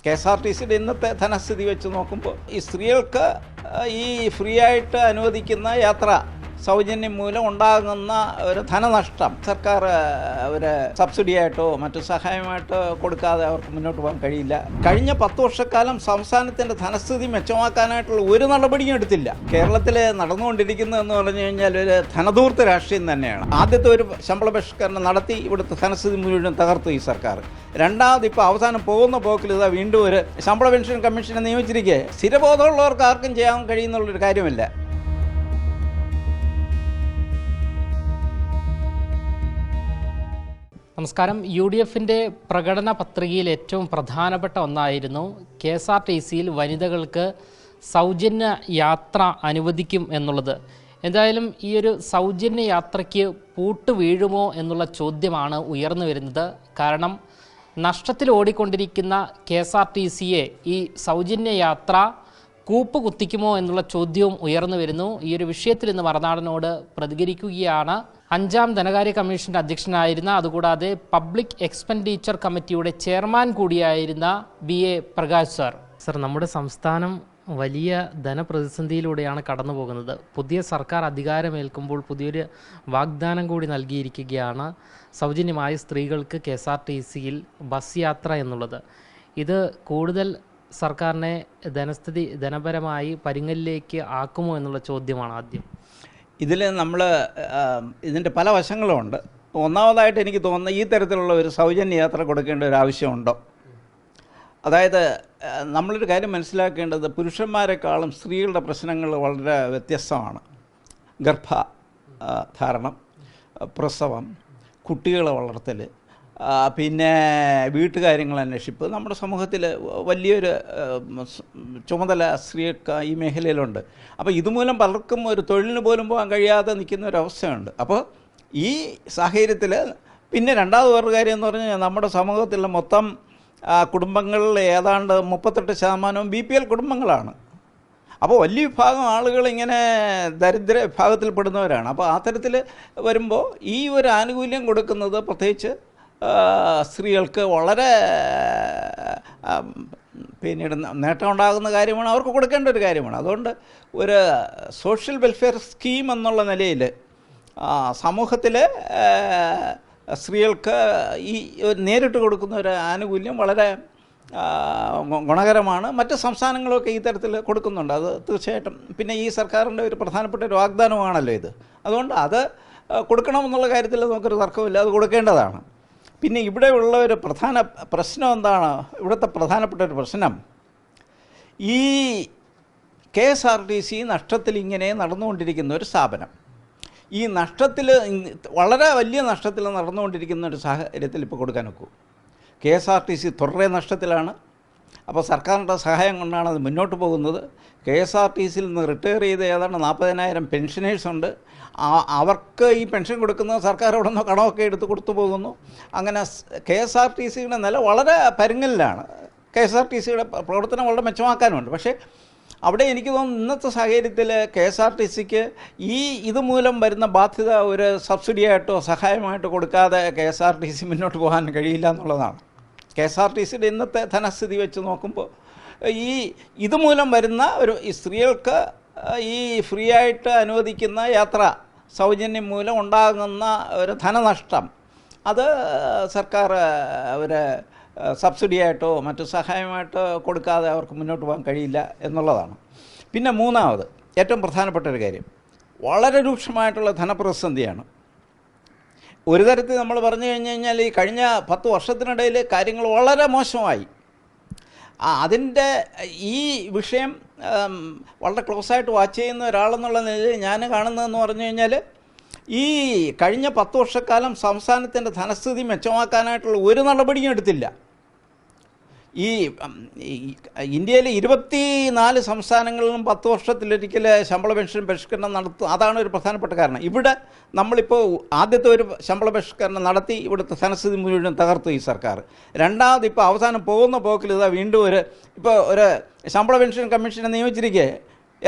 KSRTCയുടെ ഇന്നത്തെ ധനസ്ഥിതി വെച്ച് നോക്കുമ്പോൾ ഈ സ്ത്രീകൾക്ക് ഈ ഫ്രീ ആയിട്ട് അനുവദിക്കുന്ന യാത്ര സൗജന്യം മൂലം ഉണ്ടാകുന്ന ഒരു ധനനഷ്ടം സർക്കാർ ഒരു സബ്സിഡിയായിട്ടോ മറ്റു സഹായമായിട്ടോ കൊടുക്കാതെ അവർക്ക് മുന്നോട്ട് പോകാൻ കഴിയില്ല. കഴിഞ്ഞ 10 വർഷക്കാലം സംസ്ഥാനത്തിൻ്റെ ധനസ്ഥിതി മെച്ചമാക്കാനായിട്ടുള്ള ഒരു നടപടിയും എടുത്തില്ല. കേരളത്തിൽ നടന്നുകൊണ്ടിരിക്കുന്നതെന്ന് പറഞ്ഞു കഴിഞ്ഞാൽ ഒരു ധനധൂർത്ത രാഷ്ട്രീയം തന്നെയാണ്. ആദ്യത്തെ ഒരു ശമ്പള പരിഷ്കരണം നടത്തി ഇവിടുത്തെ ധനസ്ഥിതി മുഴുവൻ തകർത്തു ഈ സർക്കാർ. രണ്ടാമത് ഇപ്പോൾ അവസാനം പോകുന്ന പോക്കിൽ ഇതാ വീണ്ടും ഒരു ശമ്പള പെൻഷൻ കമ്മീഷനെ നിയമിച്ചിരിക്കുക. സ്ഥിരബോധമുള്ളവർക്ക് ആർക്കും ചെയ്യാൻ കഴിയുന്നുള്ളൊരു കാര്യമല്ല. നമസ്കാരം. UDFിൻ്റെ പ്രകടന പത്രികയിൽ ഏറ്റവും പ്രധാനപ്പെട്ട ഒന്നായിരുന്നു KSRTCയിൽ വനിതകൾക്ക് സൗജന്യ യാത്ര അനുവദിക്കും എന്നുള്ളത്. എന്തായാലും ഈ ഒരു സൗജന്യ യാത്രയ്ക്ക് പൂട്ട് വീഴുമോ എന്നുള്ള ചോദ്യമാണ് ഉയർന്നു വരുന്നത്. കാരണം നഷ്ടത്തിൽ ഓടിക്കൊണ്ടിരിക്കുന്ന KSRTCയെ ഈ സൗജന്യ യാത്ര കൂപ്പ് കുത്തിക്കുമോ എന്നുള്ള ചോദ്യവും ഉയർന്നു വരുന്നു. ഈ ഒരു വിഷയത്തിൽ ഇന്ന് മറുനാടനോട് പ്രതികരിക്കുകയാണ് 5ാം ധനകാര്യ കമ്മീഷൻ്റെ അധ്യക്ഷനായിരുന്ന, അതുകൂടാതെ പബ്ലിക് എക്സ്പെൻഡിച്ചർ കമ്മിറ്റിയുടെ ചെയർമാൻ കൂടിയായിരുന്ന BA പ്രകാശ് സാർ. സർ, നമ്മുടെ സംസ്ഥാനം വലിയ ധനപ്രതിസന്ധിയിലൂടെയാണ് കടന്നു പോകുന്നത്. പുതിയ സർക്കാർ അധികാരമേൽക്കുമ്പോൾ പുതിയൊരു വാഗ്ദാനം കൂടി നൽകിയിരിക്കുകയാണ്. സൗജന്യമായ സ്ത്രീകൾക്ക് KSRTCയിൽ ബസ് യാത്ര എന്നുള്ളത്. ഇത് കൂടുതൽ സർക്കാരിനെ ധനപരമായി പരുങ്ങലിലേക്ക് ആക്കുമോ എന്നുള്ള ചോദ്യമാണ് ആദ്യം. ഇതിൽ നമ്മൾ ഇതിൻ്റെ പല വശങ്ങളുമുണ്ട്. ഒന്നാമതായിട്ട് എനിക്ക് തോന്നുന്നത് ഈ തരത്തിലുള്ള ഒരു സൗജന്യ യാത്ര കൊടുക്കേണ്ട ഒരു ആവശ്യമുണ്ടോ? അതായത് നമ്മളൊരു കാര്യം മനസ്സിലാക്കേണ്ടത്, പുരുഷന്മാരെക്കാളും സ്ത്രീകളുടെ പ്രശ്നങ്ങൾ വളരെ വ്യത്യസ്തമാണ്. ഗർഭധാരണം, പ്രസവം, കുട്ടികളെ വളർത്തൽ, പിന്നെ വീട്ടുകാര്യങ്ങൾ അന്വേഷിപ്പ്. നമ്മുടെ സമൂഹത്തിൽ വലിയൊരു ചുമതല സ്ത്രീക്ക് ഈ മേഖലയിലുണ്ട്. അപ്പോൾ ഇതുമൂലം പലർക്കും ഒരു തൊഴിലിന് പോലും പോകാൻ കഴിയാതെ നിൽക്കുന്ന ഒരവസ്ഥയുണ്ട്. അപ്പോൾ ഈ സാഹചര്യത്തിൽ പിന്നെ രണ്ടാമത് വേറൊരു കാര്യം എന്ന് പറഞ്ഞാൽ, നമ്മുടെ സമൂഹത്തിലെ മൊത്തം കുടുംബങ്ങളിൽ ഏതാണ്ട് 38% BPL കുടുംബങ്ങളാണ്. അപ്പോൾ വലിയ വിഭാഗം ആളുകൾ ഇങ്ങനെ ദരിദ്ര വിഭാഗത്തിൽപ്പെടുന്നവരാണ്. അപ്പോൾ ആ തരത്തിൽ വരുമ്പോൾ ഈ ഒരു ആനുകൂല്യം കൊടുക്കുന്നത് പ്രത്യേകിച്ച് സ്ത്രീകൾക്ക് വളരെ പിന്നീട് നേട്ടമുണ്ടാകുന്ന കാര്യമാണ്, അവർക്ക് കൊടുക്കേണ്ട ഒരു കാര്യമാണ്. അതുകൊണ്ട് ഒരു സോഷ്യൽ വെൽഫെയർ സ്കീം എന്നുള്ള നിലയിൽ സമൂഹത്തിൽ സ്ത്രീകൾക്ക് ഈ നേരിട്ട് കൊടുക്കുന്ന ഒരു ആനുകൂല്യം വളരെ ഗുണകരമാണ്. മറ്റ് സംസ്ഥാനങ്ങളൊക്കെ ഈ തരത്തിൽ കൊടുക്കുന്നുണ്ട്. അത് തീർച്ചയായിട്ടും പിന്നെ ഈ സർക്കാരിൻ്റെ ഒരു പ്രധാനപ്പെട്ട ഒരു വാഗ്ദാനമാണല്ലോ ഇത്. അതുകൊണ്ട് അത് കൊടുക്കണമെന്നുള്ള കാര്യത്തിൽ നമുക്കൊരു തർക്കമില്ല, അത് കൊടുക്കേണ്ടതാണ്. പിന്നെ ഇവിടെ ഉള്ള ഒരു പ്രധാന പ്രശ്നം എന്താണ്? ഇവിടുത്തെ പ്രധാനപ്പെട്ട ഒരു പ്രശ്നം, ഈ KSRTC നഷ്ടത്തിൽ ഇങ്ങനെ നടന്നുകൊണ്ടിരിക്കുന്ന ഒരു സ്ഥാപനം, ഈ നഷ്ടത്തിൽ വളരെ വലിയ നഷ്ടത്തിൽ നടന്നുകൊണ്ടിരിക്കുന്ന ഒരു സാഹചര്യത്തിൽ ഇപ്പോൾ കൊടുക്കാൻ ഒക്കൂ. KSRTC തുടരെ നഷ്ടത്തിലാണ്. അപ്പോൾ സർക്കാരിൻ്റെ സഹായം കൊണ്ടാണ് അത് മുന്നോട്ട് പോകുന്നത്. KSRTCയിൽ നിന്ന് റിട്ടയർ ചെയ്ത് ഏതാണ്ട് 40,000 പെൻഷനേഴ്സുണ്ട്. അവർക്ക് ഈ പെൻഷൻ കൊടുക്കുന്നത് സർക്കാർ അവിടെ നിന്ന് കടമൊക്കെ എടുത്ത് കൊടുത്തു പോകുന്നു. അങ്ങനെ KSRTCയുടെ നില വളരെ പരുങ്ങലിലാണ്. KSRTCയുടെ പ്രവർത്തനം വളരെ മെച്ചമാക്കാനുണ്ട്. പക്ഷേ അവിടെ എനിക്ക് തോന്നുന്നു ഇന്നത്തെ സാഹചര്യത്തിൽ KSRTCക്ക് ഇതുമൂലം വരുന്ന ബാധ്യത ഒരു സബ്സിഡിയായിട്ടോ സഹായമായിട്ടോ കൊടുക്കാതെ KSRTC മുന്നോട്ട് പോകാൻ കഴിയില്ല എന്നുള്ളതാണ്. KSRTCയുടെ ഇന്നത്തെ ധനസ്ഥിതി വെച്ച് നോക്കുമ്പോൾ ഇതുമൂലം വരുന്ന ഈ സ്ത്രീകൾക്ക് ഈ ഫ്രീ ആയിട്ട് അനുവദിക്കുന്ന യാത്ര സൗജന്യം മൂലം ഉണ്ടാകുന്ന ഒരു ധനനഷ്ടം അത് സർക്കാർ ഒരു സബ്സിഡിയായിട്ടോ മറ്റു സഹായമായിട്ടോ കൊടുക്കാതെ അവർക്ക് മുന്നോട്ട് പോകാൻ കഴിയില്ല എന്നുള്ളതാണ്. പിന്നെ മൂന്നാമത് ഏറ്റവും പ്രധാനപ്പെട്ട ഒരു കാര്യം, വളരെ രൂക്ഷമായിട്ടുള്ള ധനപ്രതിസന്ധിയാണ്. ഒരു തരത്തിൽ നമ്മൾ പറഞ്ഞു കഴിഞ്ഞാൽ ഈ കഴിഞ്ഞ 10 വർഷത്തിനിടയിൽ കാര്യങ്ങൾ വളരെ മോശമായി. അതിൻ്റെ ഈ വിഷയം വളരെ ക്ലോസായിട്ട് വാച്ച് ചെയ്യുന്ന ഒരാളെന്നുള്ള നിലയിൽ ഞാൻ കാണുന്നതെന്ന് പറഞ്ഞു കഴിഞ്ഞാൽ, ഈ കഴിഞ്ഞ 10 വർഷക്കാലം സംസ്ഥാനത്തിൻ്റെ ധനസ്ഥിതി മെച്ചമാക്കാനായിട്ടുള്ള ഒരു നടപടിയും എടുത്തില്ല. ഈ ഇന്ത്യയിലെ 24 സംസ്ഥാനങ്ങളിലും 10 വർഷത്തിലൊരിക്കൽ ശമ്പള പെൻഷൻ പരിഷ്കരണം നടത്തും. അതാണ് ഒരു പ്രധാനപ്പെട്ട കാരണം. ഇവിടെ നമ്മളിപ്പോൾ ആദ്യത്തെ ഒരു ശമ്പള പരിഷ്കരണം നടത്തി ഇവിടുത്തെ ധനസ്ഥിതി മുഴുവൻ തകർത്തു ഈ സർക്കാർ. രണ്ടാമത് ഇപ്പോൾ അവസാനം പോകുന്ന പോക്കിൽ ഇതാ വീണ്ടും ഇപ്പോൾ ഒരു ശമ്പള പെൻഷൻ കമ്മീഷനെ നിയമിച്ചിരിക്കുക.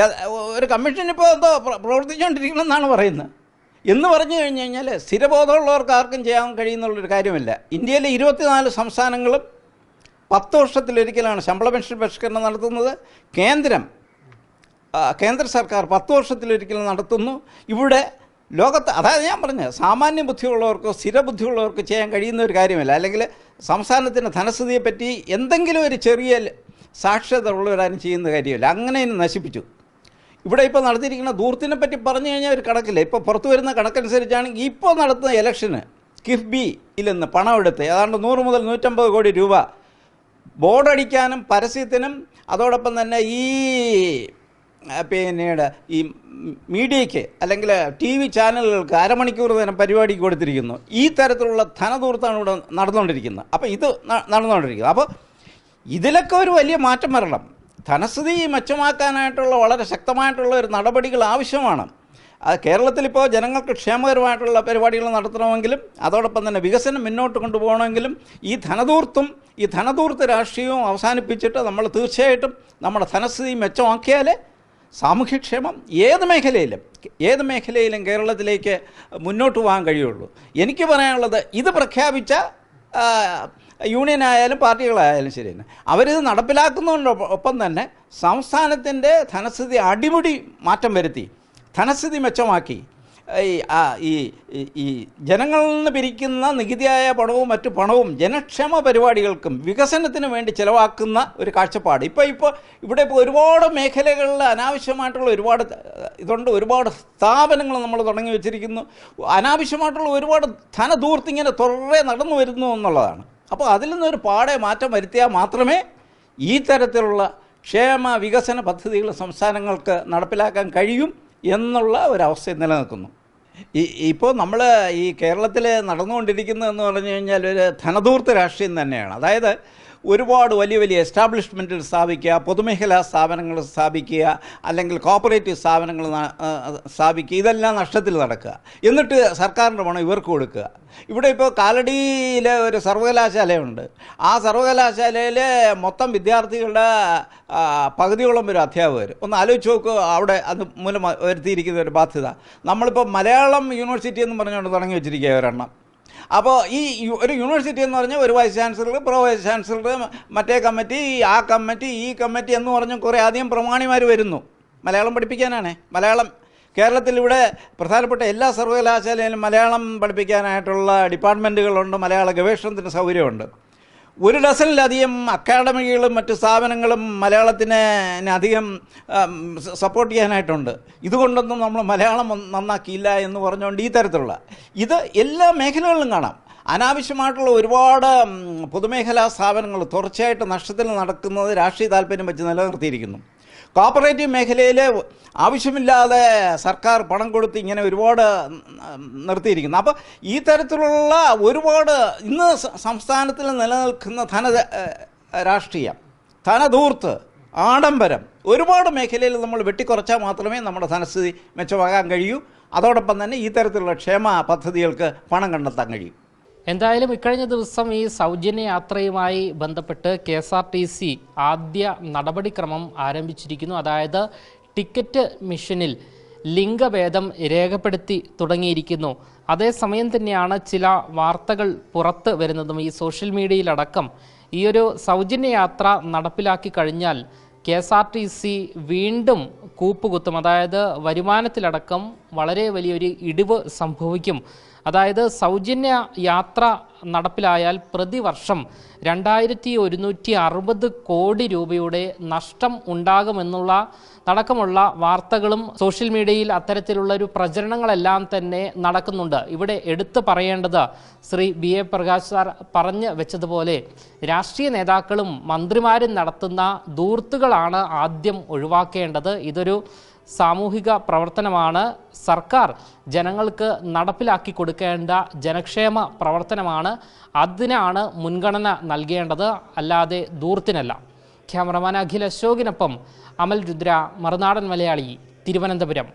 ഒരു കമ്മീഷൻ ഇപ്പോൾ എന്തോ പ്രവർത്തിച്ചുകൊണ്ടിരിക്കണമെന്നാണ് പറയുന്നത്. എന്ന് പറഞ്ഞു കഴിഞ്ഞ് കഴിഞ്ഞാൽ സ്ഥിരബോധമുള്ളവർക്ക് ആർക്കും ചെയ്യാൻ കഴിയുന്നുള്ളൊരു കാര്യമല്ല. ഇന്ത്യയിലെ 24 സംസ്ഥാനങ്ങളും 10 വർഷത്തിലൊരിക്കലാണ് ശമ്പള പെൻഷൻ പരിഷ്കരണം നടത്തുന്നത്. കേന്ദ്ര സർക്കാർ 10 വർഷത്തിലൊരിക്കലും നടത്തുന്നു. ഇവിടെ ലോകത്ത്, അതായത് ഞാൻ പറഞ്ഞത്, സാമാന്യ ബുദ്ധിയുള്ളവർക്കോ സ്ഥിരബുദ്ധിയുള്ളവർക്കോ ചെയ്യാൻ കഴിയുന്ന ഒരു കാര്യമല്ല. അല്ലെങ്കിൽ സംസ്ഥാനത്തിൻ്റെ ധനസ്ഥിതിയെപ്പറ്റി എന്തെങ്കിലും ഒരു ചെറിയ സാക്ഷരത ഉള്ളവരാരും ചെയ്യുന്ന കാര്യമല്ല. അങ്ങനെ നശിപ്പിച്ചു. ഇവിടെ ഇപ്പോൾ നടത്തിയിരിക്കുന്ന ധൂർത്തിനെ പറ്റി പറഞ്ഞു കഴിഞ്ഞാൽ ഒരു കണക്കില്ല. ഇപ്പോൾ പുറത്തു വരുന്ന കണക്കനുസരിച്ചാണെങ്കിൽ ഇപ്പോൾ നടത്തുന്ന ഇലക്ഷന് കിഫ്ബിയിൽ നിന്ന് പണം എടുത്ത് ഏതാണ്ട് 100 മുതൽ 150 കോടി രൂപ ബോർഡടിക്കാനും പരസ്യത്തിനും അതോടൊപ്പം തന്നെ പിന്നീട് ഈ മീഡിയയ്ക്ക് അല്ലെങ്കിൽ TV ചാനലുകൾക്ക് അരമണിക്കൂർ നേരം പരിപാടിക്ക് കൊടുത്തിരിക്കുന്നു. ഈ തരത്തിലുള്ള ധനധൂർത്താണ് ഇവിടെ നടന്നുകൊണ്ടിരിക്കുന്നത്. അപ്പോൾ ഇത് നടന്നുകൊണ്ടിരിക്കുന്നത്. അപ്പോൾ ഇതിലൊക്കെ ഒരു വലിയ മാറ്റം വരണം. ധനസ്ഥിതി മെച്ചമാക്കാനായിട്ടുള്ള വളരെ ശക്തമായിട്ടുള്ള ഒരു നടപടികൾ ആവശ്യമാണ്. അത് കേരളത്തിലിപ്പോൾ ജനങ്ങൾക്ക് ക്ഷേമകരമായിട്ടുള്ള പരിപാടികൾ നടത്തണമെങ്കിലും അതോടൊപ്പം തന്നെ വികസനം മുന്നോട്ട് കൊണ്ടുപോകണമെങ്കിലും ഈ ധനധൂർത്ത് രാഷ്ട്രീയവും അവസാനിപ്പിച്ചിട്ട് നമ്മൾ തീർച്ചയായിട്ടും നമ്മുടെ ധനസ്ഥിതി മെച്ചമാക്കിയാലേ സാമൂഹ്യക്ഷേമം ഏത് മേഖലയിലും കേരളത്തിലേക്ക് മുന്നോട്ട് പോകാൻ കഴിയുള്ളൂ. എനിക്ക് പറയാനുള്ളത്, ഇത് പ്രഖ്യാപിച്ച യൂണിയനായാലും പാർട്ടികളായാലും ശരി തന്നെ അവരിത് നടപ്പിലാക്കുന്നതിനൊപ്പം തന്നെ സംസ്ഥാനത്തിൻ്റെ ധനസ്ഥിതി അടിമുടി മാറ്റം വരുത്തി ധനസ്ഥിതി മെച്ചമാക്കി ഈ ജനങ്ങളിൽ നിന്ന് പിരിക്കുന്ന നികുതിയായ പണവും മറ്റു പണവും ജനക്ഷേമ പരിപാടികൾക്കും വികസനത്തിന് വേണ്ടി ചിലവാക്കുന്ന ഒരു കാഴ്ചപ്പാട് ഇവിടെ ഒരുപാട് മേഖലകളിൽ അനാവശ്യമായിട്ടുള്ള ഒരുപാട് സ്ഥാപനങ്ങൾ നമ്മൾ തുടങ്ങി വെച്ചിരിക്കുന്നു. അനാവശ്യമായിട്ടുള്ള ഒരുപാട് ധനധൂർത്ത് ഇങ്ങനെ തുടരെ നടന്നു വരുന്നു എന്നുള്ളതാണ്. അപ്പോൾ അതിൽ നിന്നൊരു പാടെ മാറ്റം വരുത്തിയാൽ മാത്രമേ ഈ തരത്തിലുള്ള ക്ഷേമ വികസന പദ്ധതികൾ സംസ്ഥാനങ്ങൾക്ക് നടപ്പിലാക്കാൻ കഴിയും എന്നുള്ള ഒരവസ്ഥ നിലനിൽക്കുന്നു. ഇപ്പോൾ നമ്മൾ ഈ കേരളത്തിൽ നടന്നുകൊണ്ടിരിക്കുന്നതെന്ന് പറഞ്ഞു കഴിഞ്ഞാൽ ഒരു ധനധൂർത്ത് രാഷ്ട്രീയം തന്നെയാണ്. അതായത് ഒരുപാട് വലിയ എസ്റ്റാബ്ലിഷ്മെൻറ്റുകൾ സ്ഥാപിക്കുക, പൊതുമേഖലാ സ്ഥാപനങ്ങൾ സ്ഥാപിക്കുക, അല്ലെങ്കിൽ കോപ്പറേറ്റീവ് സ്ഥാപനങ്ങൾ സ്ഥാപിക്കുക, ഇതെല്ലാം നഷ്ടത്തിൽ നടക്കുക. എന്നിട്ട് സർക്കാരിൻ്റെ പണം ഇവർക്ക് കൊടുക്കുക. ഇവിടെ ഇപ്പോൾ കാലടിയിലെ ഒരു സർവകലാശാലയുണ്ട്. ആ സർവകലാശാലയിൽ മൊത്തം വിദ്യാർത്ഥികളുടെ പകുതിയോളം ഒരു അധ്യാപകർ. ഒന്ന് ആലോചിച്ച് നോക്കുക, അവിടെ അത് മൂലം വരുത്തിയിരിക്കുന്ന ഒരു ബാധ്യത. നമ്മളിപ്പോൾ മലയാളം യൂണിവേഴ്സിറ്റി എന്ന് പറഞ്ഞുകൊണ്ട് തുടങ്ങി വെച്ചിരിക്കുക ഒരെണ്ണം. അപ്പോൾ ഒരു യൂണിവേഴ്സിറ്റി എന്ന് പറഞ്ഞാൽ ഒരു vice chancellor, pro vice chancellor, മറ്റേ കമ്മിറ്റി, ഈ കമ്മിറ്റി എന്ന് പറഞ്ഞ് കുറേ അധികം പ്രമാണിമാർ വരുന്നു മലയാളം പഠിപ്പിക്കാനാണ്. കേരളത്തിൽ ഇവിടെ പ്രധാനപ്പെട്ട എല്ലാ സർവകലാശാലയിലും മലയാളം പഠിപ്പിക്കാനായിട്ടുള്ള ഡിപ്പാർട്ട്മെൻറ്റുകളുണ്ട്, മലയാള ഗവേഷണത്തിന് സൗകര്യമുണ്ട്. 1 ഡസനിലധികം അക്കാഡമികളും മറ്റ് സ്ഥാപനങ്ങളും മലയാളത്തിനെ അധികം സപ്പോർട്ട് ചെയ്യാനായിട്ടുണ്ട്. ഇതുകൊണ്ടൊന്നും നമ്മൾ മലയാളം നന്നാക്കിയില്ല എന്ന് പറഞ്ഞുകൊണ്ട് ഈ തരത്തിലുള്ള ഇത് എല്ലാ മേഖലകളിലും കാണാം. അനാവശ്യമായിട്ടുള്ള ഒരുപാട് പൊതുമേഖലാ സ്ഥാപനങ്ങൾ തുടർച്ചയായിട്ട് നഷ്ടത്തിൽ നടക്കുന്നത് രാഷ്ട്രീയ താല്പര്യം വെച്ച് നിലനിർത്തിയിരിക്കുന്നു. കോപ്പറേറ്റീവ് മേഖലയിൽ ആവശ്യമില്ലാതെ സർക്കാർ പണം കൊടുത്ത് ഇങ്ങനെ ഒരുപാട് നിർത്തിയിരിക്കുന്നു. അപ്പോൾ ഈ തരത്തിലുള്ള ഒരുപാട് ഇന്ന് സംസ്ഥാനത്തിൽ നിലനിൽക്കുന്ന രാഷ്ട്രീയം, ധനധൂർത്ത്, ആഡംബരം ഒരുപാട് മേഖലയിൽ നമ്മൾ വെട്ടിക്കുറച്ചാൽ മാത്രമേ നമ്മുടെ ധനസ്ഥിതി മെച്ചമാകാൻ കഴിയൂ. അതോടൊപ്പം തന്നെ ഈ തരത്തിലുള്ള ക്ഷേമ പദ്ധതികൾക്ക് പണം കണ്ടെത്താൻ കഴിയും. എന്തായാലും ഇക്കഴിഞ്ഞ ദിവസം ഈ സൗജന്യ യാത്രയുമായി ബന്ധപ്പെട്ട് KSRTC ആദ്യ നടപടിക്രമം ആരംഭിച്ചിരിക്കുന്നു. അതായത് ടിക്കറ്റ് മിഷനിൽ ലിംഗഭേദം രേഖപ്പെടുത്തി തുടങ്ങിയിരിക്കുന്നു. അതേസമയം തന്നെയാണ് ചില വാർത്തകൾ പുറത്ത് വരുന്നതും. ഈ സോഷ്യൽ മീഡിയയിലടക്കം ഈ ഒരു സൗജന്യ യാത്ര നടപ്പിലാക്കി കഴിഞ്ഞാൽ KSRTC വീണ്ടും കൂപ്പുകുത്തും. അതായത് വരുമാനത്തിലടക്കം വളരെ വലിയൊരു ഇടിവ് സംഭവിക്കും. അതായത് സൗജന്യ യാത്ര നടപ്പിലായാൽ പ്രതിവർഷം 2160 കോടി രൂപയുടെ നഷ്ടം ഉണ്ടാകുമെന്നുള്ള അടക്കമുള്ള വാർത്തകളും സോഷ്യൽ മീഡിയയിൽ അത്തരത്തിലുള്ള ഒരു പ്രചരണങ്ങളെല്ലാം തന്നെ നടക്കുന്നുണ്ട്. ഇവിടെ എടുത്തു പറയേണ്ടത് ശ്രീ BA പ്രകാശ് സാർ പറഞ്ഞു വെച്ചതുപോലെ രാഷ്ട്രീയ നേതാക്കളും മന്ത്രിമാരും നടത്തുന്ന ധൂർത്തുകളാണ് ആദ്യം ഒഴിവാക്കേണ്ടത്. ഇതൊരു സാമൂഹിക പ്രവർത്തനമാണ്. സർക്കാർ ജനങ്ങൾക്ക് നടപ്പിലാക്കി കൊടുക്കേണ്ട ജനക്ഷേമ പ്രവർത്തനമാണ്. അതിനാണ് മുൻഗണന നൽകേണ്ടത്, അല്ലാതെ ധൂർത്തിനല്ല. ക്യാമറമാൻ അഖിൽ അശോകിനൊപ്പം അമൽ രുദ്ര, മറുനാടൻ മലയാളി, തിരുവനന്തപുരം.